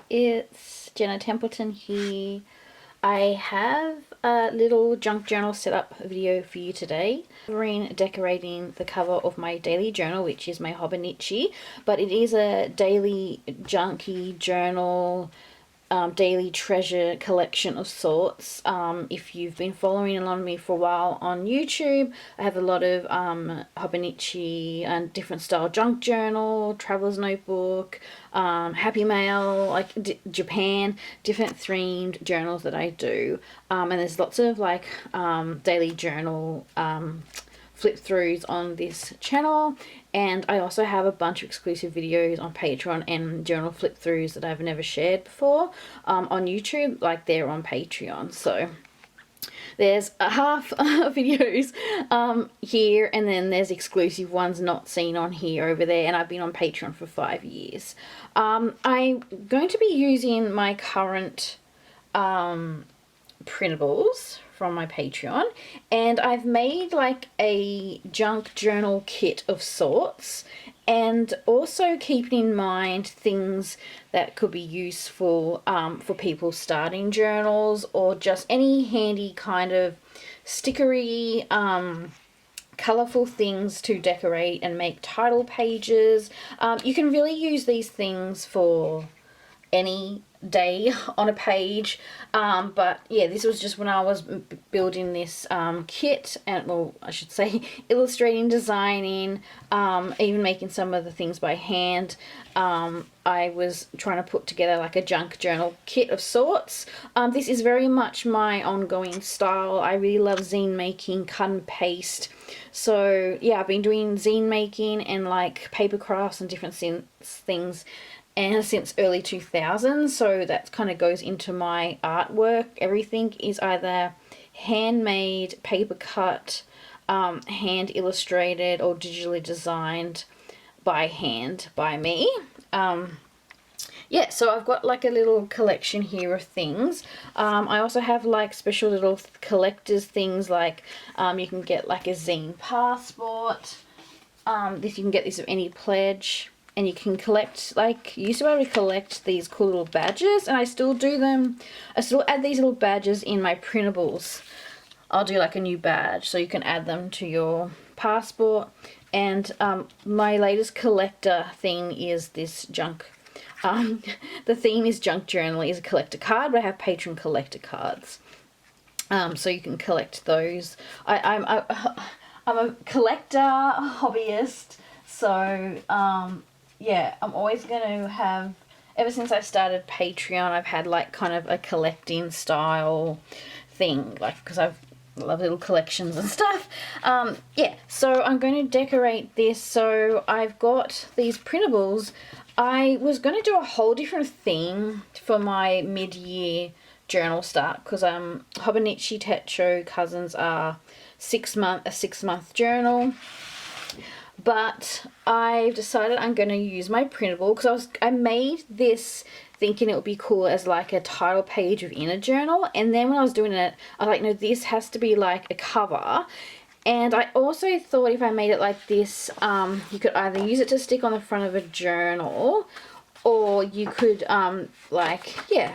It's Jenna Templeton here. I have a little junk journal setup video for you today. Covering decorating the cover of my daily journal, which is my Hobonichi, but it is a daily junky journal, daily treasure collection of sorts. If you've been following along me for a while on YouTube, I have a lot of Hobonichi and different style junk journal, traveler's notebook, happy mail, like Japan, different themed journals that I do. And there's lots of like daily journal flip throughs on this channel, and I also have a bunch of exclusive videos on Patreon and journal flip throughs that I've never shared before on YouTube, like they're on Patreon. So there's a half videos here, and then there's exclusive ones not seen on here over there, and I've been on Patreon for 5 years. I'm going to be using my current printables from my Patreon, and I've made like a junk journal kit of sorts, and also keeping in mind things that could be useful for people starting journals, or just any handy kind of stickery colourful things to decorate and make title pages. You can really use these things for any day on a page, but yeah, this was just when I was building this kit, and well, I should say illustrating, designing, even making some of the things by hand. I was trying to put together like a junk journal kit of sorts. This is very much my ongoing style. I really love zine making, cut and paste. So yeah, I've been doing zine making and like paper crafts and different things and since early 2000s, so that kind of goes into my artwork. Everything is either handmade, paper cut, hand illustrated, or digitally designed by hand by me. Yeah, so I've got like a little collection here of things. I also have like special little collector's things, like you can get like a zine passport. This, you can get this of any pledge. And you can collect, like, you used to be able to collect these cool little badges, and I still do them. I still add these little badges in my printables. I'll do like a new badge, so you can add them to your passport. And my latest collector thing is this junk. The theme is junk journal, is a collector card, but I have Patreon collector cards. So you can collect those. I'm a collector, hobbyist, so yeah, I'm always going to have, ever since I started Patreon, I've had like kind of a collecting style thing, like, because I love little collections and stuff. Yeah, so I'm going to decorate this. So I've got these printables. I was going to do a whole different theme for my mid-year journal start, because Hobonichi Techo Cousins are a 6-month journal. But I've decided I'm going to use my printable, because I made this thinking it would be cool as like a title page within a journal, and then when I was doing it, I was like, no, this has to be like a cover. And I also thought if I made it like this, you could either use it to stick on the front of a journal, or you could like, yeah,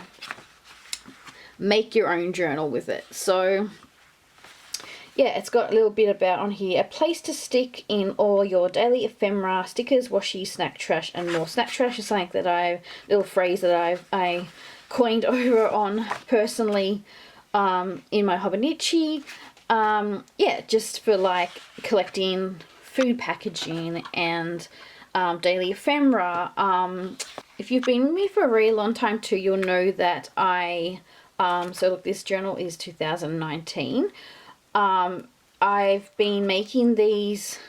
make your own journal with it. So yeah, it's got a little bit about on here. A place to stick in all your daily ephemera, stickers, washi, snack trash, and more. Snack trash is something that little phrase that I coined over on personally in my Hobonichi. Yeah, just for like collecting food packaging and daily ephemera. If you've been with me for a very long time too, you'll know that so look, this journal is 2019. I've been making these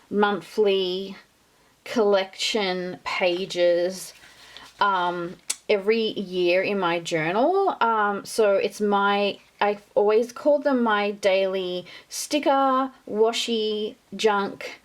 monthly collection pages every year in my journal. So I've always called them my daily sticker, washi, junk,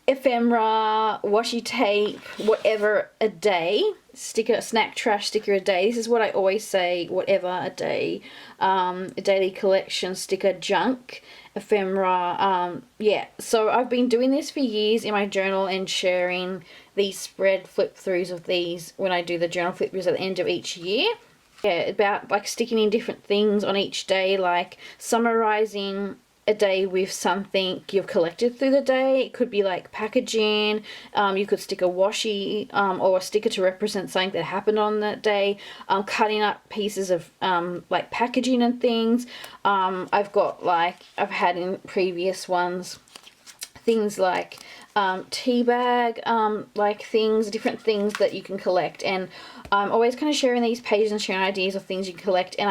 ephemera, washi tape, whatever a day. Sticker, snack trash sticker a day. This is what I always say, whatever a day. A daily collection sticker, junk, ephemera. Yeah, so I've been doing this for years in my journal and sharing these spread flip throughs of these when I do the journal flip throughs at the end of each year. Yeah, about like sticking in different things on each day, like summarizing a day with something you've collected through the day. It could be like packaging. You could stick a washi or a sticker to represent something that happened on that day. Cutting up pieces of like packaging and things. I've had in previous ones things like tea bag, like things, different things that you can collect, and I'm always kind of sharing these pages and sharing ideas of things you can collect. And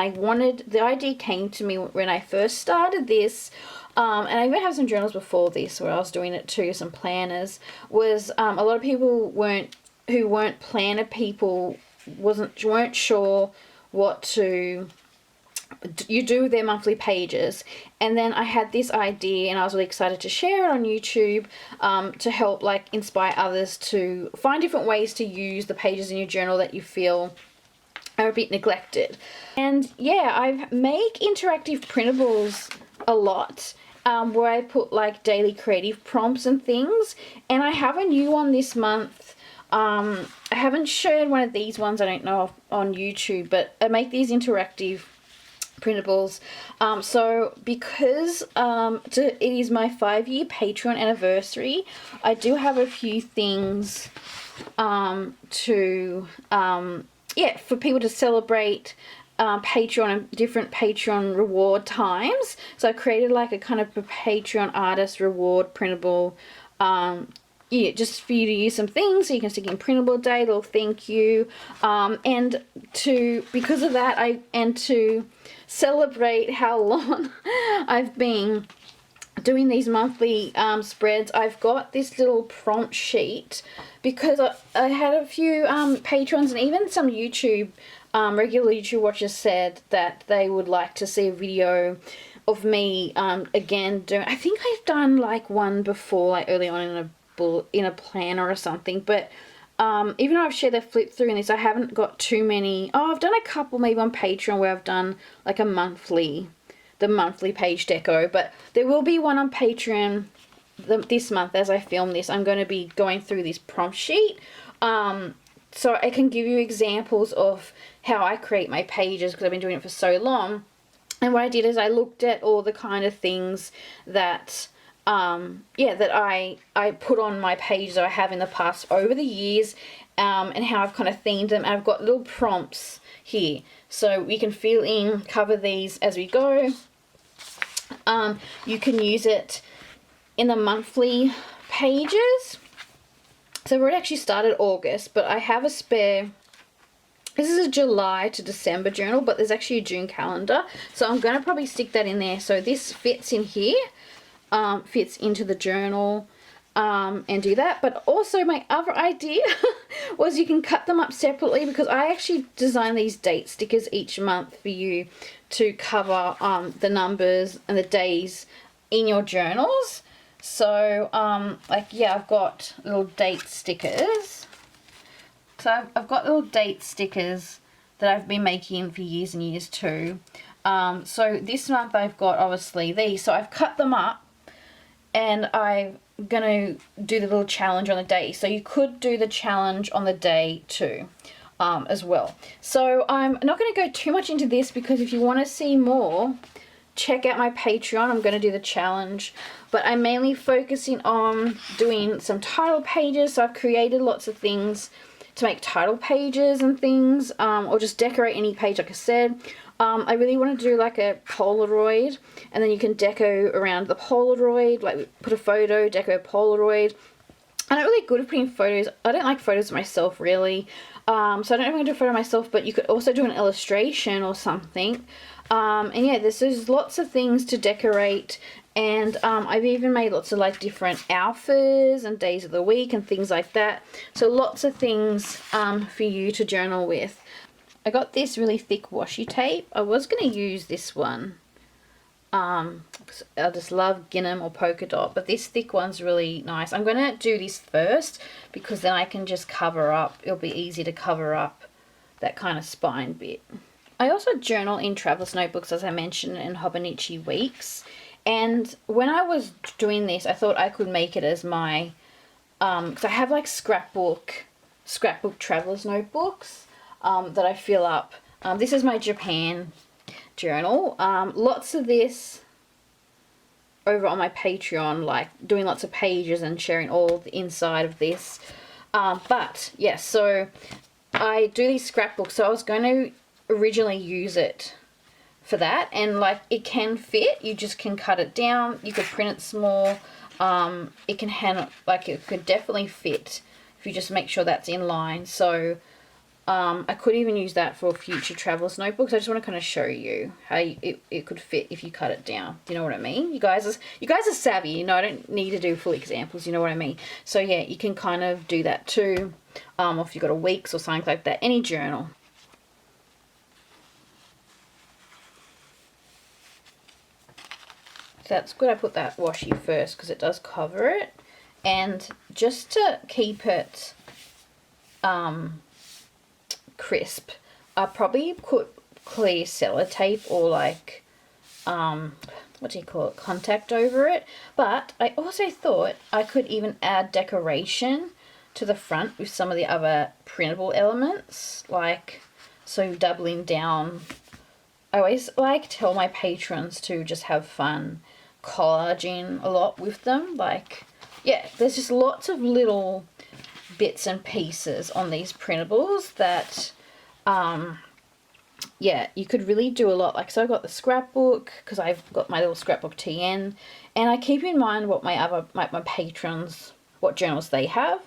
the idea came to me when I first started this, and I even have some journals before this where I was doing it too, some planners, was a lot of people who weren't planner people weren't sure what to you do their monthly pages. And then I had this idea and I was really excited to share it on YouTube, to help like inspire others to find different ways to use the pages in your journal that you feel are a bit neglected. And yeah, I make interactive printables a lot, where I put like daily creative prompts and things, and I have a new one this month. I haven't shared one of these ones, I don't know of, on YouTube, but I make these interactive printables. So because it is my 5-year Patreon anniversary, I do have a few things for people to celebrate Patreon and different Patreon reward times. So I created like a kind of a Patreon artist reward printable, just for you to use some things, so you can stick in printable day, little thank you, and because of that, to celebrate how long I've been doing these monthly spreads, I've got this little prompt sheet, because I had a few patrons and even some regular YouTube watchers said that they would like to see a video of me again doing, I think I've done like one before, like early on in a planner or something, but even though I've shared the flip through in this, I haven't got too many. I've done a couple maybe on Patreon where I've done like the monthly page deco, but there will be one on Patreon this month. As I film this, I'm going to be going through this prompt sheet, so I can give you examples of how I create my pages, because I've been doing it for so long. And what I did is I looked at all the kind of things that that I put on my pages that I have in the past over the years, and how I've kind of themed them. And I've got little prompts here, so we can fill in, cover these as we go. You can use it in the monthly pages. So I've already actually started August, but I have a spare. This is a July to December journal, but there's actually a June calendar, so I'm going to probably stick that in there. So this fits in here. Fits into the journal, and do that. But also my other idea was you can cut them up separately, because I actually design these date stickers each month for you to cover the numbers and the days in your journals. So I've got little date stickers. So I've got little date stickers that I've been making for years and years too. So this month I've got obviously these, so I've cut them up, and I'm going to do the little challenge on the day. So you could do the challenge on the day too, as well. So I'm not going to go too much into this, because if you want to see more, check out my Patreon. I'm going to do the challenge, but I'm mainly focusing on doing some title pages. So I've created lots of things to make title pages and things, or just decorate any page, like I said. I really want to do like a Polaroid, and then you can deco around the Polaroid, like put a photo, deco Polaroid. I'm not really good at putting photos. I don't like photos of myself really, so I don't know if I'm going to do a photo of myself, but you could also do an illustration or something. And yeah, there's lots of things to decorate, and I've even made lots of like different alphas and days of the week and things like that. So lots of things for you to journal with. I got this really thick washi tape. I was going to use this one. I just love gingham or polka dot, but this thick one's really nice. I'm going to do this first, because then I can just cover up. It'll be easy to cover up that kind of spine bit. I also journal in Traveler's Notebooks, as I mentioned, in Hobonichi Weeks. And when I was doing this, I thought I could make it as my because I have like scrapbook traveler's notebooks that I fill up. This is my Japan journal. Lots of this over on my Patreon, like doing lots of pages and sharing all the inside of this. But yeah, so I do these scrapbooks, so I was going to originally use it for that, and like it can fit, you just can cut it down, you could print it small, it can handle, like it could definitely fit if you just make sure that's in line. So I could even use that for future travelers notebooks. I just want to kind of show you how it could fit if you cut it down. You know what I mean? You guys are savvy, you know, I don't need to do full examples, you know what I mean? So yeah, you can kind of do that too, if you've got a weeks or something like that, any journal. So that's good I put that washi first because it does cover it. And just to keep it crisp, I probably put clear sellotape or like what do you call it, contact over it. But I also thought I could even add decoration to the front with some of the other printable elements, like, so doubling down. I always like to tell my patrons to just have fun collaging a lot with them. Like, yeah, there's just lots of little bits and pieces on these printables that yeah, you could really do a lot. Like, so I've got the scrapbook because I've got my little scrapbook TN, and I keep in mind what my patrons, what journals they have.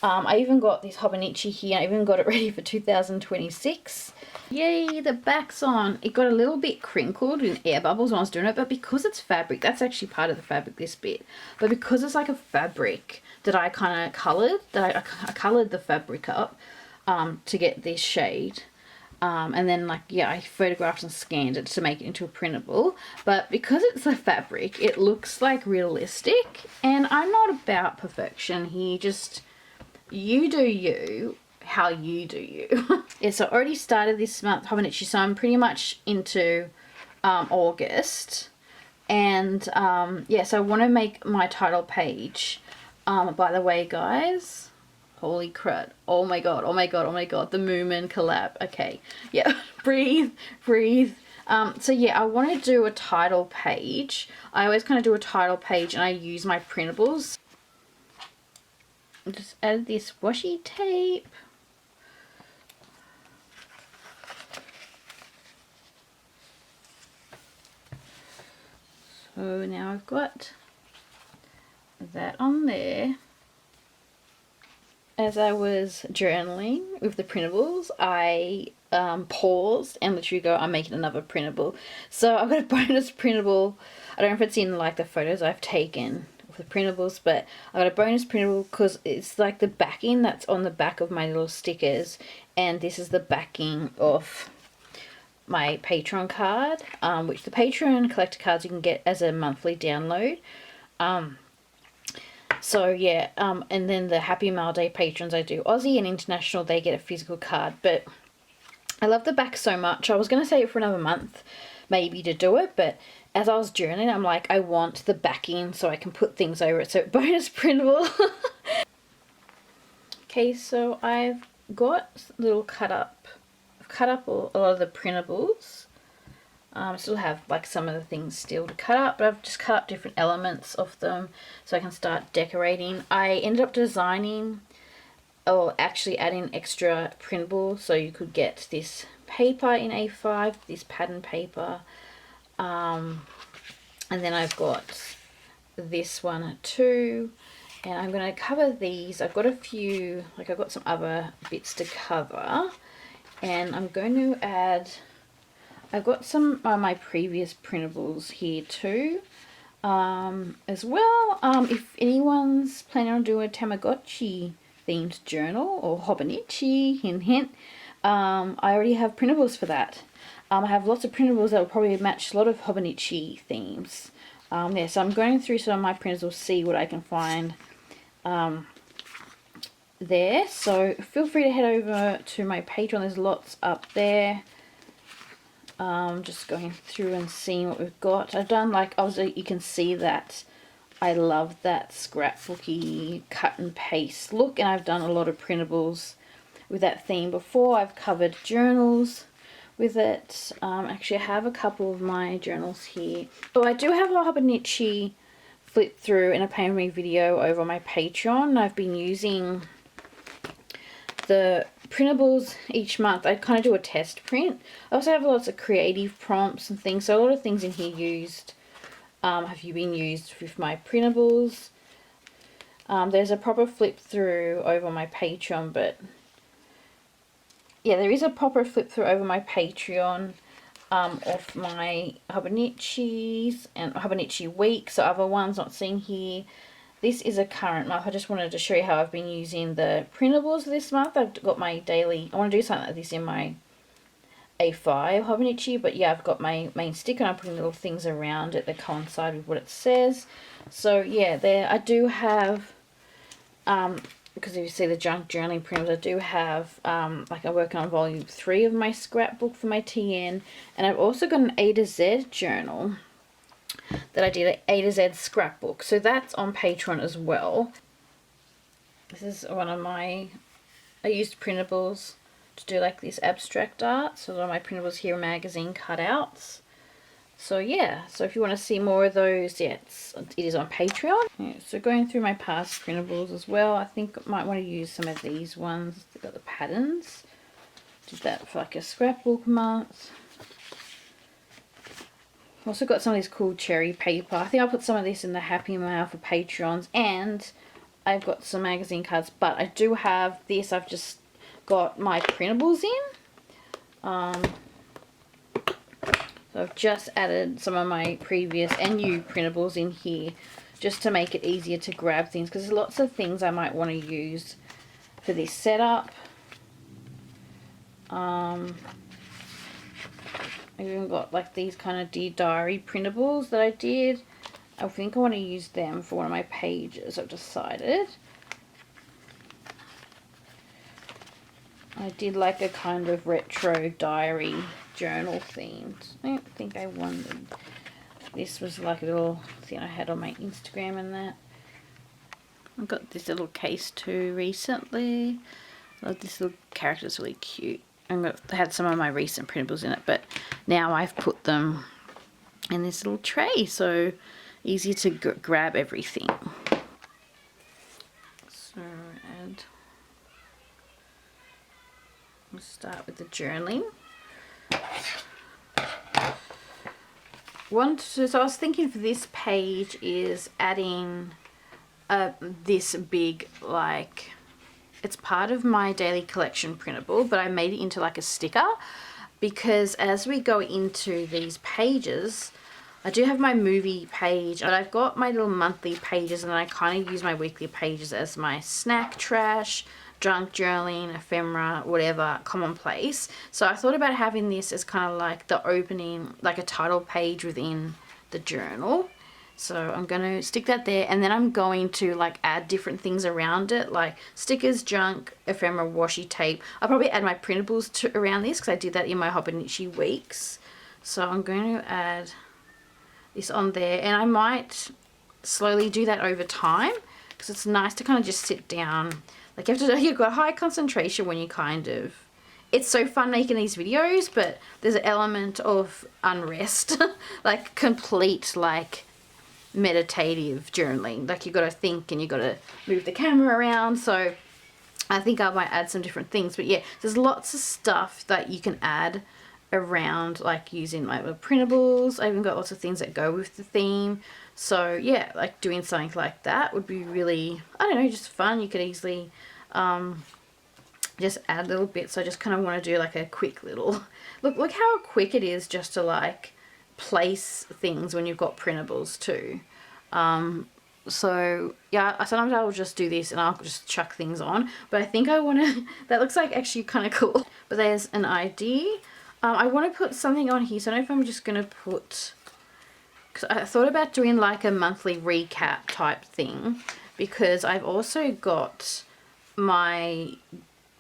I even got this Hobonichi here. I even got it ready for 2026. Yay, the back's on. It got a little bit crinkled in air bubbles when I was doing it, but because it's fabric, that's actually part of the fabric, this bit. But because it's like a fabric that I kind of coloured, I coloured the fabric up to get this shade. And then, like, yeah, I photographed and scanned it to make it into a printable. But because it's a fabric, it looks like realistic. And I'm not about perfection here, just you do you, how you do you. Yeah, so I already started this month Hobonichi, so I'm pretty much into August. And yeah, so I want to make my title page. By the way, guys, holy crud, oh my god, oh my god, oh my god, the Moomin collab. Okay, yeah, breathe. So yeah, I want to do a title page. I always kind of do a title page and I use my printables. Just added this washi tape. So now I've got that on there. As I was journaling with the printables, I paused and literally go, I'm making another printable. So I've got a bonus printable. I don't know if it's in like the photos I've taken the printables, but I got a bonus printable because it's like the backing that's on the back of my little stickers, and this is the backing of my Patreon card, which the Patreon collector cards you can get as a monthly download. So yeah, and then the Happy Mail Day patrons, I do Aussie and international, they get a physical card. But I love the back so much. I was going to save it for another month maybe to do it, but as I was journaling, I'm like, I want the backing so I can put things over it. So bonus printable. Okay, so I've got a little cut up. I've cut up a lot of the printables. I still have like some of the things still to cut up, but I've just cut up different elements of them so I can start decorating. I ended up designing, or actually adding extra printable, so you could get this paper in A5, this pattern paper. And then I've got this one too, and I'm going to cover these. I've got a few, like I've got some other bits to cover, and I'm going to add, I've got some of my previous printables here too, as well. If anyone's planning on doing a Tamagotchi themed journal or Hobonichi, hint hint, I already have printables for that. I have lots of printables that will probably match a lot of Hobonichi themes. Yeah, so I'm going through some of my printables, see what I can find there. So feel free to head over to my Patreon. There's lots up there. Just going through and seeing what we've got. I've done, like, obviously you can see that I love that scrapbooky cut and paste look, and I've done a lot of printables with that theme before. I've covered journals with it. Actually, I have a couple of my journals here. Oh, I do have a Hobonichi flip through and a paint me video over on my Patreon. I've been using the printables each month. I kind of do a test print. I also have lots of creative prompts and things, so a lot of things in here used have you been used with my printables. There's a proper flip through over my Patreon, but yeah, there is a proper flip through over my Patreon of my Hobonichis and Hobonichi week, so other ones not seen here. This is a current month. I just wanted to show you how I've been using the printables this month. I've got my daily, I want to do something like this in my A5 Hobonichi, but yeah, I've got my main sticker and I'm putting little things around it that coincide with what it says. So yeah, there I do have, because if you see the junk journaling printers, I do have, like I'm working on volume 3 of my scrapbook for my TN, and I've also got an A to Z journal that I did, an A to Z scrapbook, so that's on Patreon as well. This is one of my, I used printables to do like this abstract art, so one of my printables here are magazine cutouts. So yeah, so if you want to see more of those, yeah, it is on Patreon. Yeah, so going through my past printables as well, I think I might want to use some of these ones. They've got the patterns. Did that for like a scrapbook month. Also got some of this cool cherry paper. I think I'll put some of this in the Happy Mail for Patreons, and I've got some magazine cards, but I do have this. I've just got my printables in. So I've just added some of my previous and new printables in here just to make it easier to grab things, because there's lots of things I might want to use for this setup. I've even got like these kind of Dear Diary printables that I did. I think I want to use them for one of my pages, I've decided. I did like a kind of retro diary journal themed. I don't think I wanted, this was like a little thing I had on my Instagram and that. I got this little case too recently. This little character's really cute. I had some of my recent printables in it, but now I've put them in this little tray, so easy to grab everything. So we'll start with the journaling. So I was thinking for this page is adding this big, like, it's part of my daily collection printable, but I made it into like a sticker, because as we go into these pages, I do have my movie page, and I've got my little monthly pages, and I kind of use my weekly pages as my snack trash, junk journaling, ephemera, whatever, commonplace. So I thought about having this as kind of like the opening, like a title page within the journal. So I'm going to stick that there, and then I'm going to like add different things around it, like stickers, junk, ephemera, washi tape. I'll probably add my printables around this, because I did that in my Hobonichi weeks. So I'm going to add this on there, and I might slowly do that over time, because it's nice to kind of just sit down. Like you've got high concentration when you kind of, it's so fun making these videos, but there's an element of unrest, like complete like meditative journaling. Like you got to think and you got to move the camera around. So I think I might add some different things, but yeah, there's lots of stuff that you can add around, like using my little printables. I even got lots of things that go with the theme. So yeah, like doing something like that would be really, I don't know, just fun. You could easily just add little bits. I just kind of want to do like a quick little, look how quick it is just to like place things when you've got printables too. So yeah, sometimes I'll just do this and I'll just chuck things on, but I think I want to, that looks like actually kind of cool. But there's an ID. I want to put something on here, so I don't know if I'm just going to put, because I thought about doing like a monthly recap type thing, because I've also got my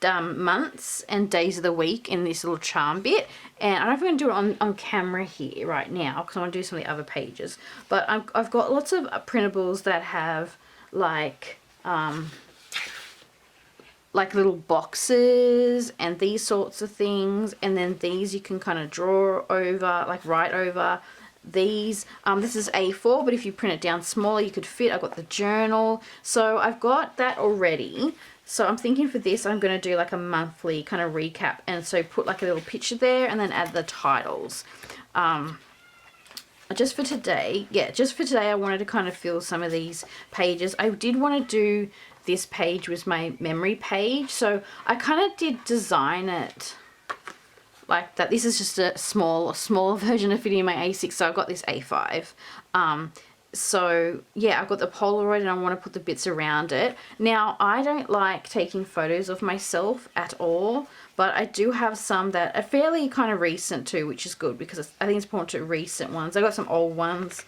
months and days of the week in this little charm bit, and I don't know if I'm going to do it on camera here right now because I want to do some of the other pages, but I've got lots of printables that have like little boxes and these sorts of things, and then these you can kind of draw over, like write over these. This is A4, but if you print it down smaller you could fit. I've got the journal, so I've got that already. So I'm thinking for this I'm going to do like a monthly kind of recap, and so put like a little picture there and then add the titles. Just for today I wanted to kind of fill some of these pages. I did want to do this page was my memory page, so I kind of did design it like that. This is just a smaller version of fitting in my A6, so I've got this A5. So yeah, I've got the Polaroid and I want to put the bits around it. Now, I don't like taking photos of myself at all, but I do have some that are fairly kind of recent too, which is good because I think it's important to recent ones. I got some old ones,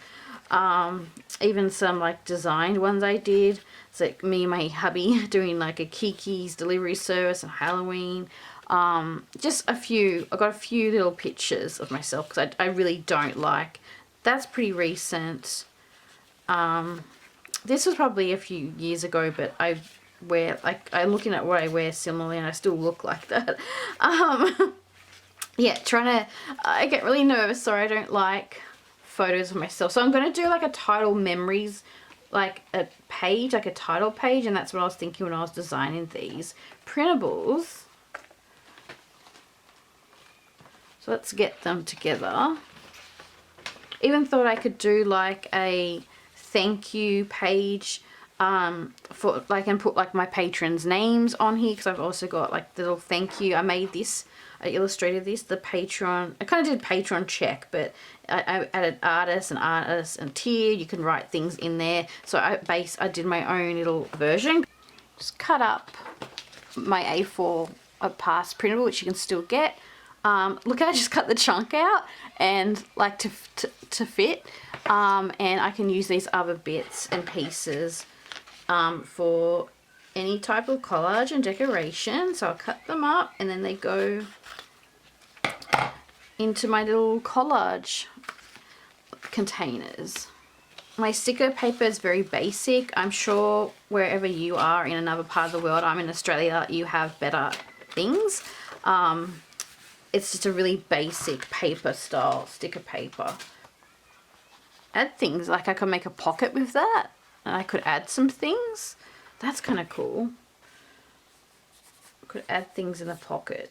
even some like designed ones I did. It's like me and my hubby doing like a Kiki's delivery service on Halloween. Just a few, I got a few little pictures of myself because I really don't like, that's pretty recent. This was probably a few years ago, but I wear, like, I'm looking at what I wear similarly and I still look like that. Yeah, I get really nervous, so I don't like photos of myself. So I'm going to do like a title memories, like a page, like a title page, and that's what I was thinking when I was designing these printables. So let's get them together. Even thought I could do like a thank you page for like, and put like my patrons' names on here, because I've also got like the little thank you. I made this, I illustrated this, the Patreon, I kind of did Patreon check, but I added artists and tier. You can write things in there. So I did my own little version. Just cut up my A4 past printable, which you can still get. Look, I just cut the chunk out and like to fit, and I can use these other bits and pieces for any type of collage and decoration. So I'll cut them up and then they go into my little collage containers. My sticker paper is very basic. I'm sure wherever you are in another part of the world, I'm in Australia, you have better things. It's just a really basic paper style sticker paper. Add things, like I could make a pocket with that, and I could add some things. That's kind of cool. Could add things in the pocket.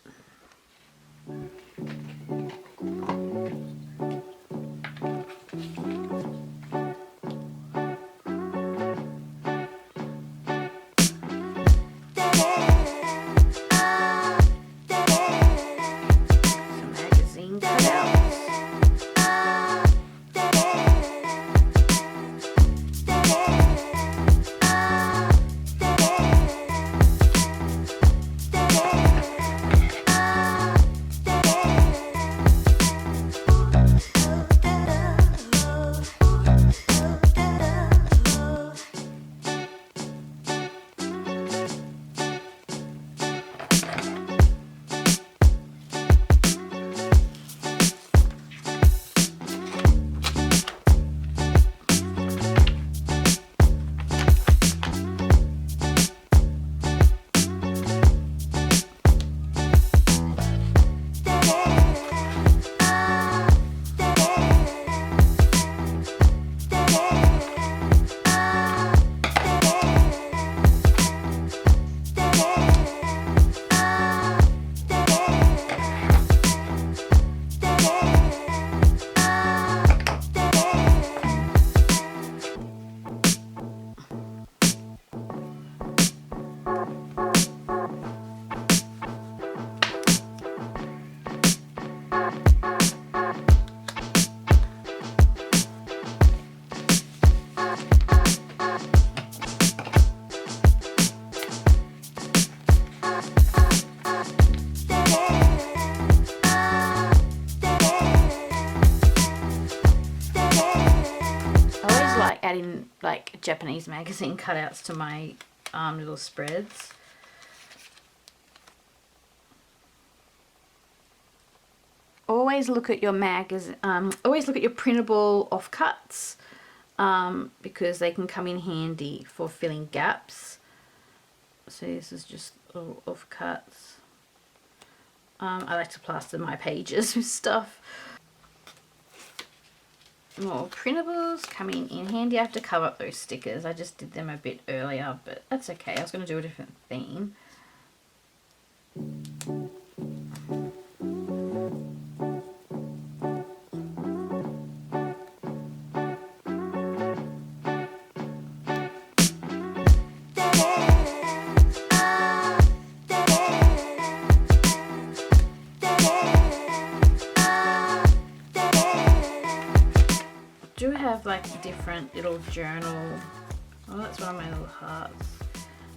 Adding like Japanese magazine cutouts to my little spreads. always look at your always look at your printable offcuts, because they can come in handy for filling gaps. So this is just little offcuts. I like to plaster my pages with stuff. More printables coming in handy. I have to cover up those stickers. I just did them a bit earlier, but that's okay. I was going to do a different theme. Have like different little journal. Oh, that's one of my little hearts.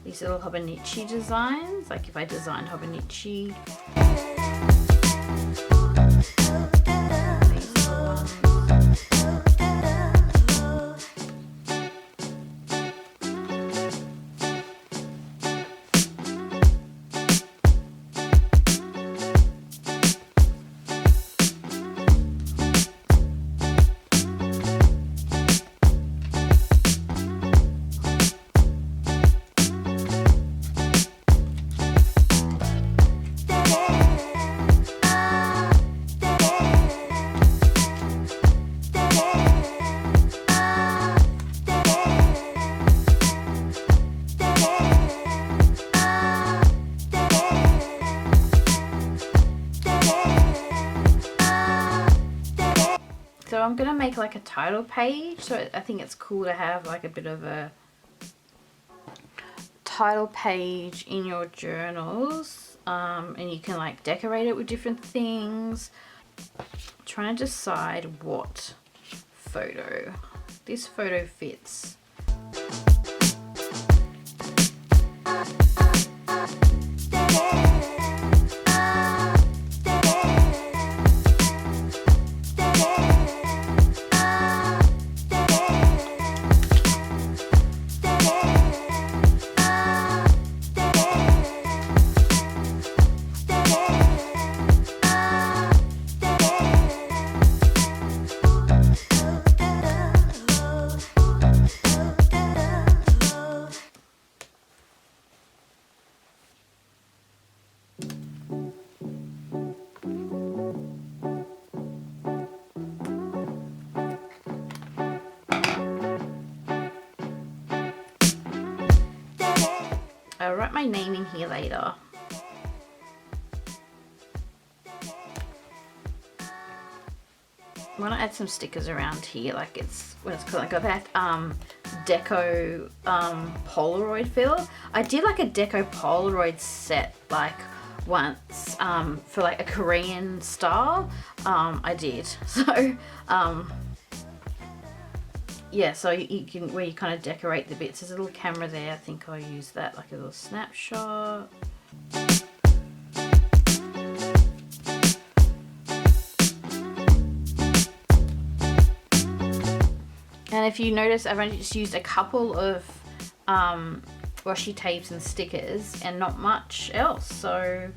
These little Hobonichi designs, like if I designed Hobonichi. These little ones. So I'm going to make like a title page, so I think it's cool to have like a bit of a title page in your journals, and you can like decorate it with different things. I'm trying to decide what photo. This photo fits. I'll write my name in here later. I want to add some stickers around here, like it's what it's called. I got that deco Polaroid fill. I did like a deco Polaroid set like once for like a Korean style. I did. So yeah, so you can, where you kind of decorate the bits. There's a little camera there. I think I'll use that like a little snapshot. And if you notice, I've only just used a couple of washi tapes and stickers and not much else. So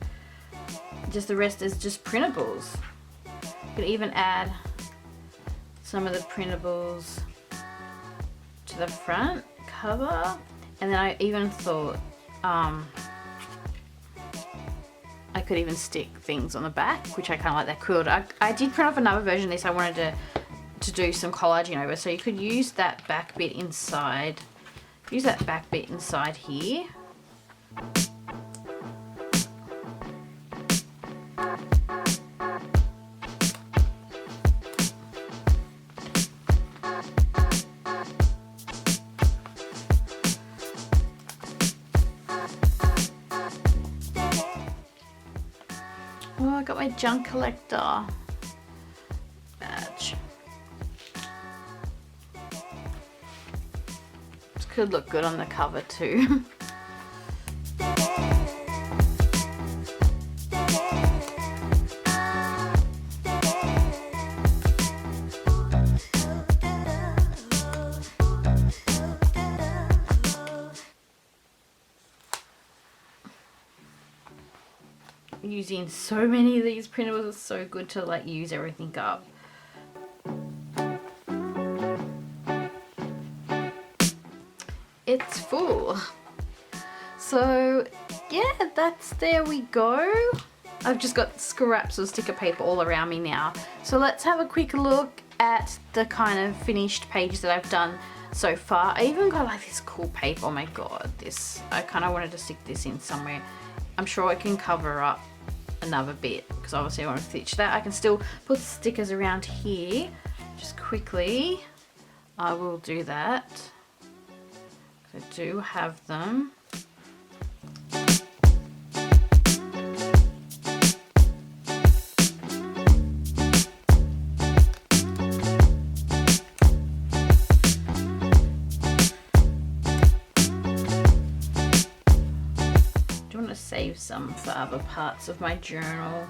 just the rest is just printables. You could even add some of the printables to the front cover. And then I even thought I could even stick things on the back, which I kind of like that quilled. I did print off another version of this. I wanted to do some collaging over, so you could use that back bit inside. Use that back bit inside here. Oh, I got my junk collector badge. This could look good on the cover too. using so many of these printables. It's so good to like use everything up. It's full. So yeah, there we go. I've just got scraps of sticker paper all around me now. So let's have a quick look at the kind of finished pages that I've done so far. I even got like this cool paper. Oh my god, this, I kind of wanted to stick this in somewhere. I'm sure I can cover up another bit because obviously I want to stitch that. I can still put stickers around here. Just quickly, I will do that. I do have them. Save some for other parts of my journal.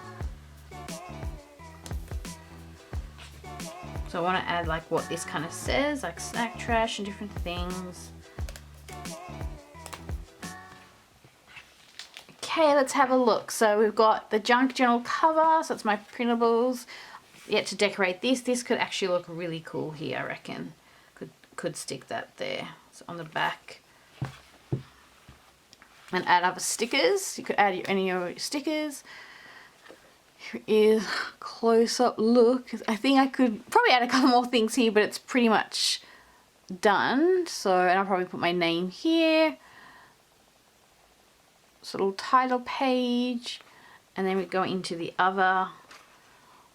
So I want to add like what this kind of says, like snack trash and different things. Okay, let's have a look. So we've got the junk journal cover, so it's my printables. Yet to decorate this. This could actually look really cool here, I reckon. Could stick that there. So on the back. And add other stickers. You could add any of your stickers. Here is a close-up look. I think I could probably add a couple more things here, but it's pretty much done. So, and I'll probably put my name here. It's a little title page. And then we go into the other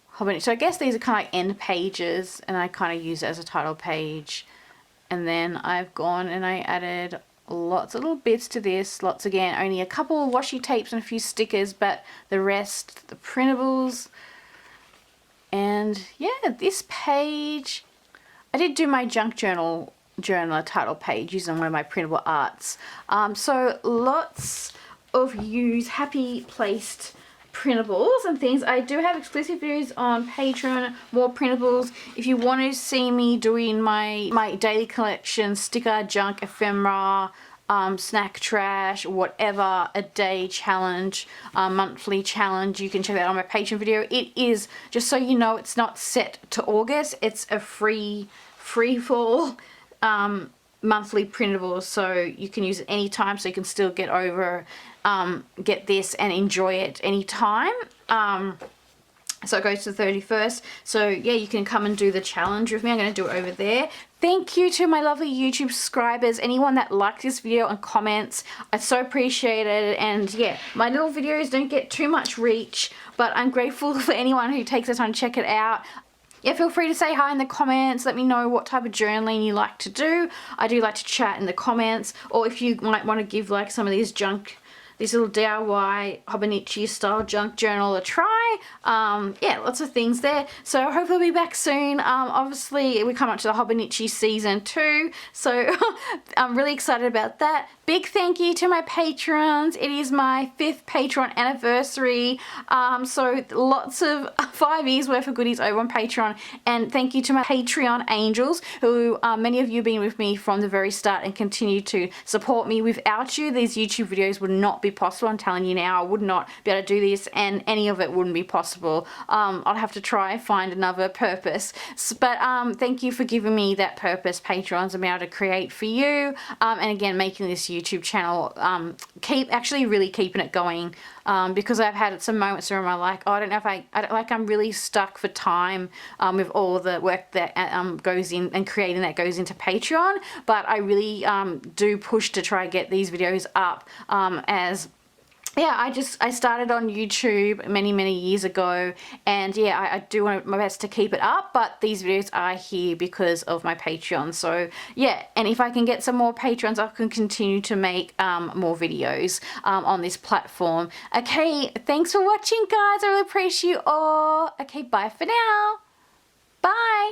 hobby. So I guess these are kind of like end pages, and I kind of use it as a title page. And then I've gone and I added lots of little bits to this. Lots, again, only a couple of washi tapes and a few stickers, but the rest, the printables. And yeah, this page, I did do my junk journal title page using one of my printable arts. So lots of use happy placed printables and things. I do have exclusive videos on Patreon, more printables. If you want to see me doing my daily collection, sticker, junk, ephemera, snack trash, whatever, a day challenge, monthly challenge, you can check that out on my Patreon video. It is, just so you know, it's not set to August. It's a free fall monthly printable, so you can use it anytime, so you can still get this and enjoy it anytime. So it goes to the 31st. So yeah, you can come and do the challenge with me. I'm going to do it over there. Thank you to my lovely YouTube subscribers, anyone that liked this video and comments. I so appreciate it. And yeah, my little videos don't get too much reach, but I'm grateful for anyone who takes the time to check it out. Yeah, feel free to say hi in the comments. Let me know what type of journaling you like to do. I do like to chat in the comments. Or if you might want to give like some of these little DIY Hobonichi style junk journal a try. Yeah, lots of things there. So hopefully I'll be back soon. Obviously we come up to the Hobonichi season 2, so I'm really excited about that. Big thank you to my patrons. It is my 5th Patreon anniversary. So lots of 5 years worth of goodies over on Patreon. And thank you to my Patreon angels, who many of you have been with me from the very start and continue to support me. Without you, these YouTube videos would not be possible. I'm telling you now, I would not be able to do this, and any of it wouldn't be possible. I'd have to try and find another purpose. But thank you for giving me that purpose, Patrons. I'm able to create for you. And again, making this YouTube channel, actually really keeping it going, because I've had some moments where I'm like, oh, I don't know if I'm really stuck for time with all the work that goes in and creating that goes into Patreon. But I really do push to try and get these videos up as yeah, I started on YouTube many years ago, and yeah, I do want my best to keep it up, but these videos are here because of my Patreon. So yeah, and if I can get some more Patrons, I can continue to make more videos on this platform. Okay, thanks for watching, guys. I really appreciate you all. Okay, bye for now. Bye.